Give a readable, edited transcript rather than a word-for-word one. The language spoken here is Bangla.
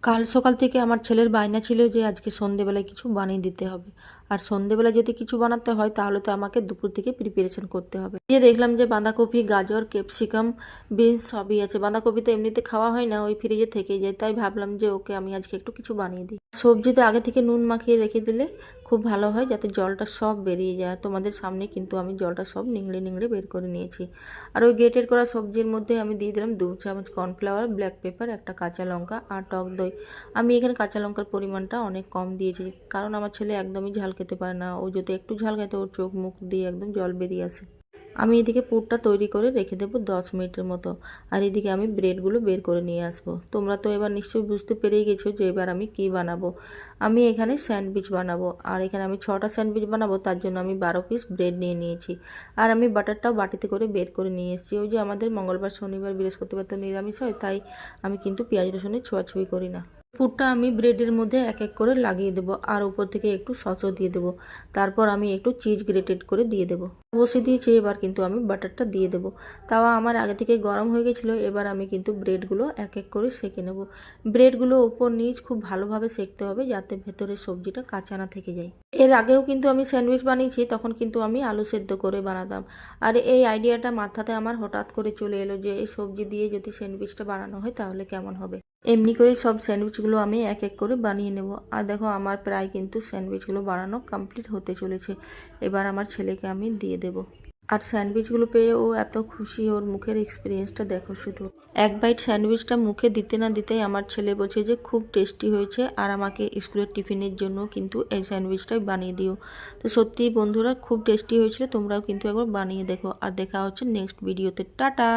কাল সকাল থেকে আমার ছেলের বায়না ছিল যে আজকে সন্ধেবেলায় কিছু বানিয়ে দিতে হবে। আর সন্ধেবেলা যদি কিছু বানাতে হয় তাহলে তো আমাকে দুপুর থেকে প্রিপারেশন করতে হবে। দিয়ে দেখলাম যে বাঁধাকপি, গাজর, ক্যাপসিকাম, বিনস সবই আছে। বাঁধাকপি তো এমনিতে খাওয়া হয় না, ওই ফ্রিজে থেকেই যায়, তাই ভাবলাম যে ওকে আমি আজকে একটু কিছু বানিয়ে দিই। সবজিতে আগে থেকে নুন মাখিয়ে রেখে দিলে খুব ভালো হয়, যাতে জলটা সব বেরিয়ে যায়। তোমাদের সামনে কিন্তু আমি জলটা সব নিংড়ে নিংড়ে বের করে নিয়েছি। আর ওই গ্রেটেড করা সবজির মধ্যে আমি দিয়ে দিলাম 2 চামচ কর্নফ্লাওয়ার, ব্ল্যাক পেপার, একটা কাঁচা লঙ্কা আর টক দই। আমি এখানে কাঁচা লঙ্কার পরিমাণটা অনেক কম দিয়েছি, কারণ আমার ছেলে একদমই ঝাল খেতে পারে না। ও যদি একটু ঝাল খেতে ওর চোখ মুখ দিয়ে একদম জল বেরিয়ে আসে। আমি এদিকে পুরটা তৈরি করে রেখে দেবো 10 মিনিটের মতো। আর এদিকে আমি ব্রেডগুলো বের করে নিয়ে আসবো। তোমরা তো এবার নিশ্চয়ই বুঝতে পেরেই গেছো যে এবার আমি কি বানাবো। আমি এখানে স্যান্ডউইচ বানাবো, আর এখানে আমি 6টা স্যান্ডউইচ বানাবো, তার জন্য আমি 12 পিস ব্রেড নিয়ে নিয়েছি। আর আমি বাটারটাও বাটিতে করে বের করে নিয়ে এসেছি। ওই যে আমাদের মঙ্গলবার, শনিবার, বৃহস্পতিবার তো নিরামিষ হয়, তাই আমি কিন্তু পেঁয়াজ রসুনের ছোঁয়াছুঁয়ি করি না। পুরটা আমি ব্রেডের মধ্যে এক এক করে লাগিয়ে দেবো, আর উপর থেকে একটু সসও দিয়ে দেবো। তারপর আমি একটু চিজ গ্রেটেড করে দিয়ে দেবো। বসিয়ে দিয়েছি, এবার কিন্তু আমি বাটারটা দিয়ে দেবো। তাওয়া আমার আগে থেকে গরম হয়ে গেছিলো। এবার আমি কিন্তু ব্রেডগুলো এক এক করে সেঁকে নেব। ব্রেডগুলো ওপর নিচ খুব ভালোভাবে সেঁকতে হবে, যাতে ভেতরের সবজিটা কাঁচা না থেকে যায়। এর আগেও কিন্তু আমি স্যান্ডউইচ বানিয়েছি, তখন কিন্তু আমি আলু সেদ্ধ করে বানাতাম। আর এই আইডিয়াটা মাথাতে আমার হঠাৎ করে চলে এলো যে এই সবজি দিয়ে যদি স্যান্ডউইচটা বানানো হয় তাহলে কেমন হবে। এমনি করে সব স্যান্ডউইচগুলো আমি এক এক করে বানিয়ে নেব। আর দেখো আমার প্রায় কিন্তু স্যান্ডউইচগুলো বানানো কমপ্লিট হতে চলেছে। এবার আমার ছেলেকে আমি দিয়ে দেব। আর স্যান্ডউইচগুলো পেয়ে ও এত খুশি, ওর মুখের এক্সপিরিয়েন্সটা দেখো শুধু। এক বাইট স্যান্ডউইচটা মুখে দিতে না দিতেই আমার ছেলে বলছে যে খুব টেস্টি হয়েছে, আর আমাকে স্কুলের টিফিনের জন্য কিন্তু এই স্যান্ডউইচটাই বানিয়ে দিও। তো সত্যিই বন্ধুরা খুব টেস্টি হয়েছিল, তোমরাও কিন্তু একবার বানিয়ে দেখো। আর দেখা হচ্ছে নেক্সট ভিডিওতে। টাটা।